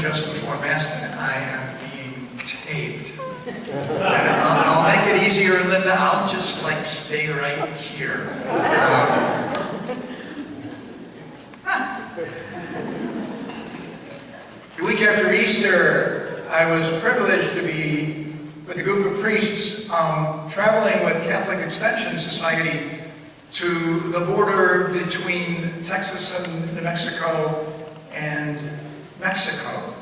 just before Mass that I am being taped. And I'll make it easier, Linda. I'll just stay right here. The week after Easter, I was privileged to be with a group of priests traveling with Catholic Extension Society to the border between Texas and New Mexico and Mexico.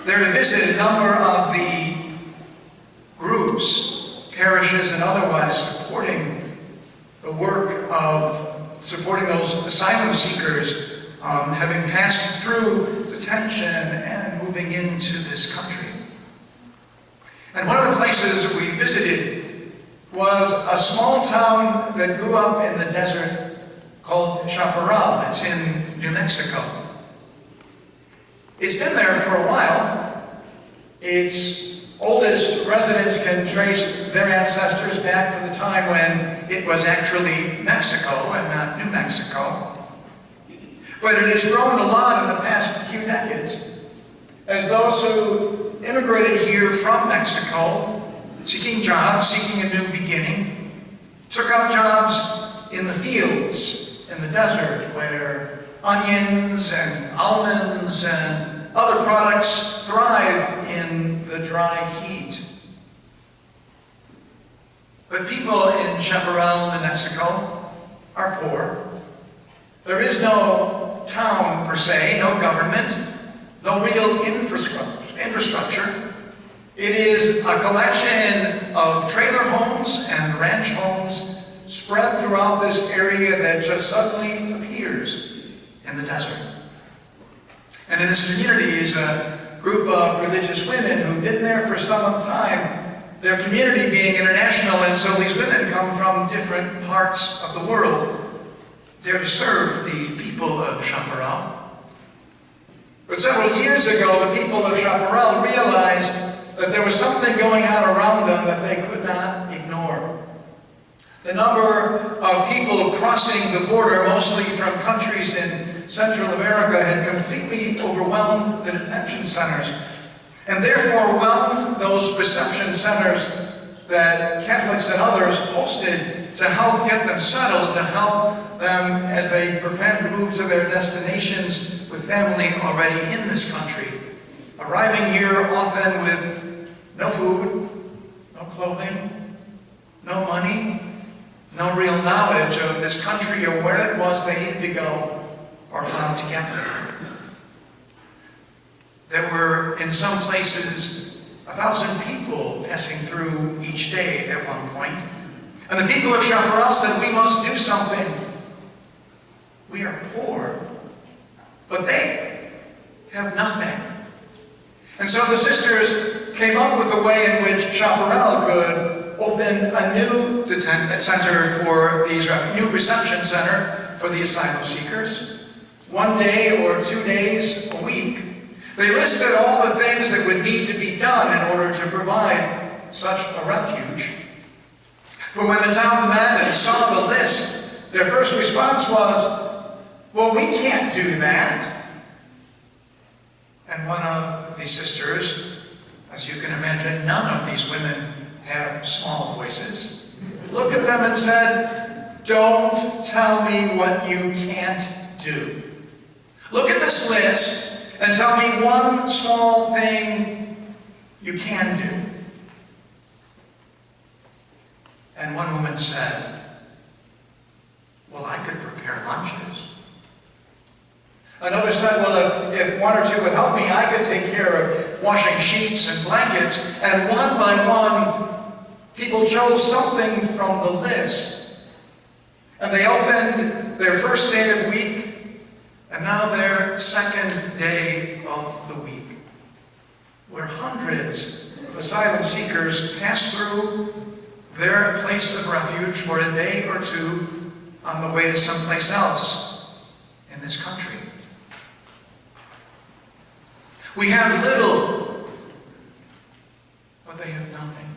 They're to visit a number of the groups, parishes and otherwise, supporting the work of supporting those asylum seekers having passed through detention and moving into this country. And one of the places we visited was a small town that grew up in the desert called Chaparral. It's in New Mexico. It's been there for a while. Its oldest residents can trace their ancestors back to the time when it was actually Mexico and not New Mexico. But it has grown a lot in the past few decades as those who immigrated here from Mexico, seeking jobs, seeking a new beginning, took up jobs in the fields, in the desert, where onions and almonds and other products thrive in the dry heat. But people in Chaparral, New Mexico, are poor. There is no town per se, no government, no real infrastructure. It is a collection of trailer homes and ranch homes spread throughout this area that just suddenly appears in the desert. And in this community is a group of religious women who've been there for some time, their community being international, and so these women come from different parts of the world. They're to serve the people of Chaparral. But several years ago, the people of Chaparral realized that there was something going on around them that they could not ignore. The number of people crossing the border, mostly from countries in Central America, had completely overwhelmed the detention centers, and therefore whelmed those reception centers that Catholics and others hosted to help get them settled, to help them as they prepared to move to their destinations with family already in this country, arriving here often with no food, no clothing, no money, no real knowledge of this country or where it was they needed to go or how to get there. There were, in some places, 1,000 people passing through each day at one point. And the people of Chaparral said, we must do something. We are poor, but they have nothing. And so the sisters came up with a way in which Chaparral could open a new center for these, new reception center for the asylum seekers. 1 day or 2 days a week. They listed all the things that would need to be done in order to provide such a refuge. But when the town met and saw the list, their first response was, well, we can't do that. And one of the sisters, as you can imagine, none of these women have small voices, looked at them and said, don't tell me what you can't do. Look at this list and tell me one small thing you can do. And one woman said, well, I could prepare lunches. Another said, well, if one or two would help me, I could take care of washing sheets and blankets. And one by one, people chose something from the list. And they opened their first day of the week, and now their second day of the week, where hundreds of asylum seekers pass through their place of refuge for a day or two on the way to someplace else in this country. We have little, but they have nothing.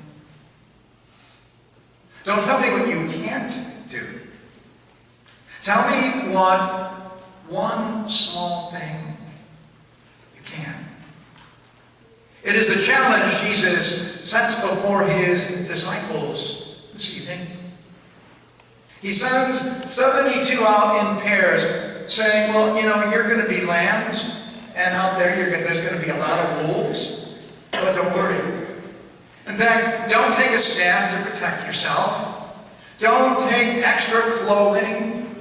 Don't tell me what you can't do. Tell me what one small thing you can. It is the challenge Jesus sets before his disciples this evening. He sends 72 out in pairs, saying, well, you're going to be lambs, and out there there's going to be a lot of wolves, but don't worry. In fact, don't take a staff to protect yourself. Don't take extra clothing.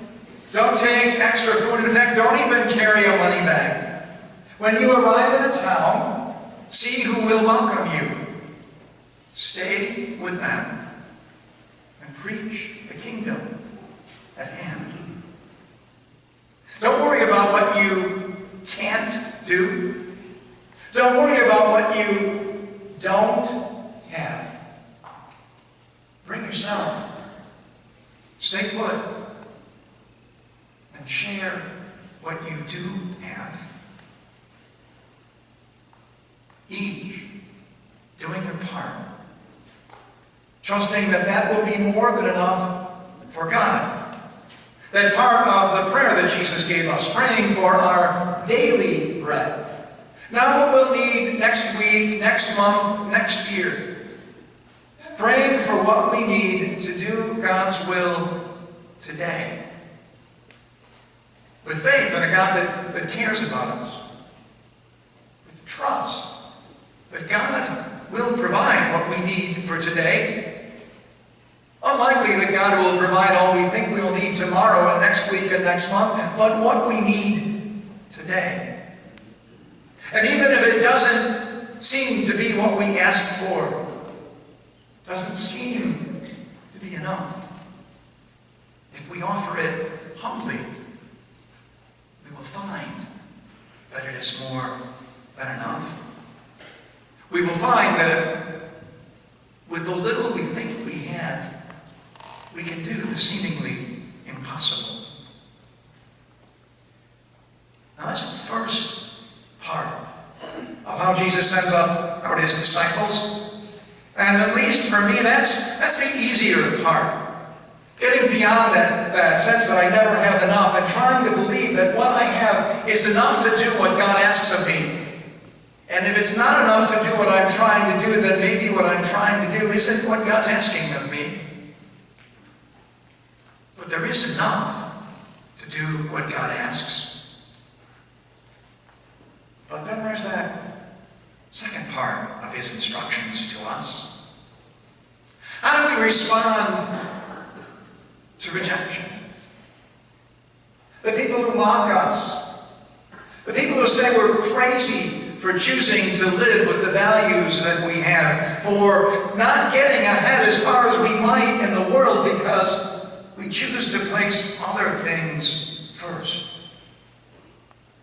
Don't take extra food. In fact, don't even carry a money bag. When you arrive in a town, see who will welcome you. Stay with them and preach the kingdom at hand. Don't worry about what you can't do. Don't worry about what you don't have. Bring yourself. Stay put. And share what you do have. Each doing your part. Trusting that will be more than enough for God. That part of the prayer that Jesus gave us, praying for our daily bread. Not what we'll need next week, next month, next year. Praying for what we need to do God's will today. With faith in a God that cares about us. With trust that God will provide what we need for today. Unlikely that God will provide all we think we will need tomorrow and next week and next month, but what we need today. And even if it doesn't seem to be what we asked for, doesn't seem to be enough, if we offer it humbly, we will find that it is more than enough. We will find that with the little we think we have, we can do the seemingly impossible. Now that's the first part of how Jesus sends out his disciples. And at least for me, that's the easier part. Getting beyond that sense that I never have enough and trying to believe that what I have is enough to do what God asks of me. And if it's not enough to do what I'm trying to do, then maybe what I'm trying to do isn't what God's asking of me. But there is enough to do what God asks. But then there's that second part of his instructions to us. How do we respond to rejection? The people who mock us. The people who say we're crazy for choosing to live with the values that we have, for not getting ahead as far as we might in the world because we choose to place other things first.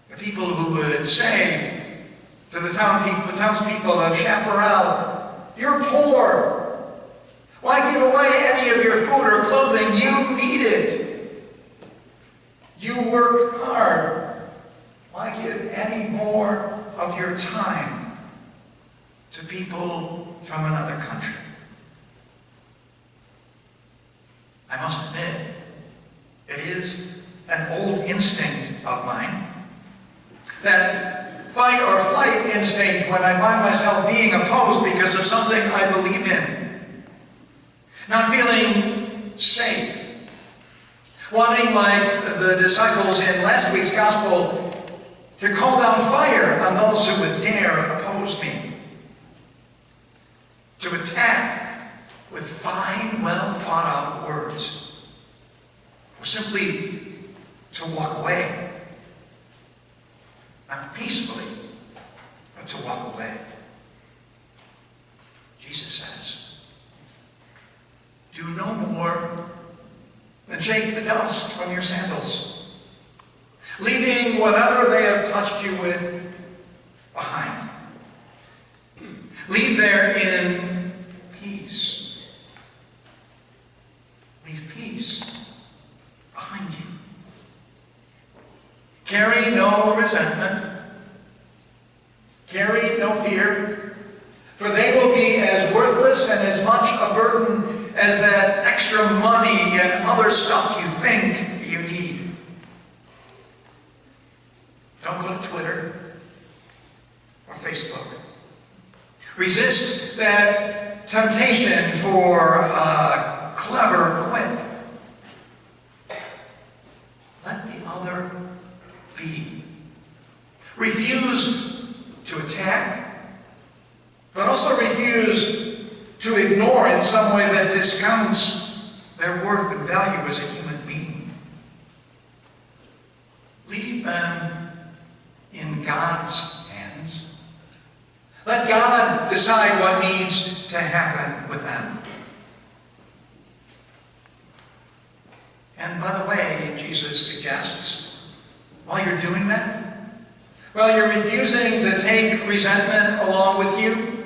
The people who would say to the townspeople of Schaumburg, you're poor. Why give away any of your food or clothing? You need it. You work hard. Why give any more of your time to people from another country? I must admit, it is an old instinct of mine. That fight or flight instinct when I find myself being opposed because of something I believe in. Not feeling safe. Wanting, like the disciples in last week's gospel, to call down fire on those who would dare oppose me. To attack with fine, well thought out words. Or simply to walk away. Not peacefully, but to walk away. Jesus says, do no more than shake the dust from your sandals, leaving whatever they have touched you with behind. Leave there in peace. Leave peace behind you. Carry no resentment. Carry no fear. For they will be as worthless and as much a burden as that extra money and other stuff you think you need. Don't go to Twitter or Facebook Resist that temptation for a clever quip. Let the other be. Refuse to attack, but also refuse to ignore in some way that discounts their worth and value as a human being. Leave them in God's hands. Let God decide what needs to happen with them. And by the way, Jesus suggests, while you're doing that, while you're refusing to take resentment along with you,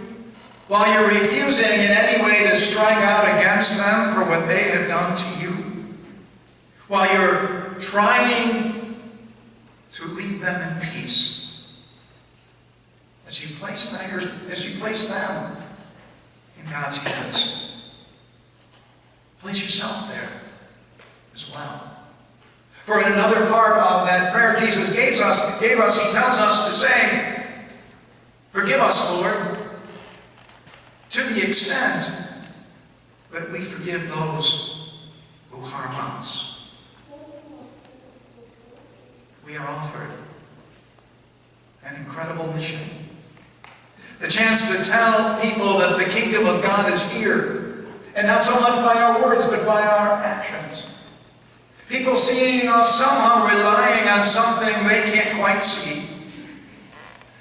while you're refusing in any way to strike out against them for what they have done to you, while you're trying to leave them in peace, as you place them in God's hands, place yourself there as well. For in another part of that prayer Jesus gave us, he tells us to say, "Forgive us, Lord, to the extent that we forgive those who harm us." We are offered an incredible mission. The chance to tell people that the kingdom of God is here, and not so much by our words, but by our actions. People seeing us somehow relying on something they can't quite see,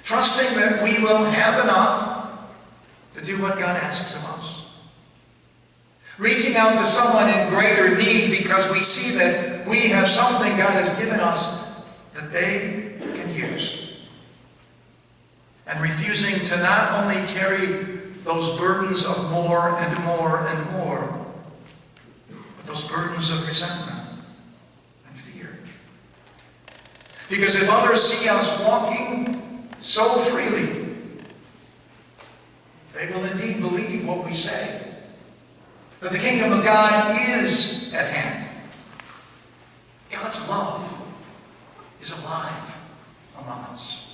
trusting that we will have enough to do what God asks of us. Reaching out to someone in greater need because we see that we have something God has given us that they can use. And refusing to not only carry those burdens of more and more and more, but those burdens of resentment and fear. Because if others see us walking so freely, they will indeed believe what we say, that the kingdom of God is at hand. God's love is alive among us.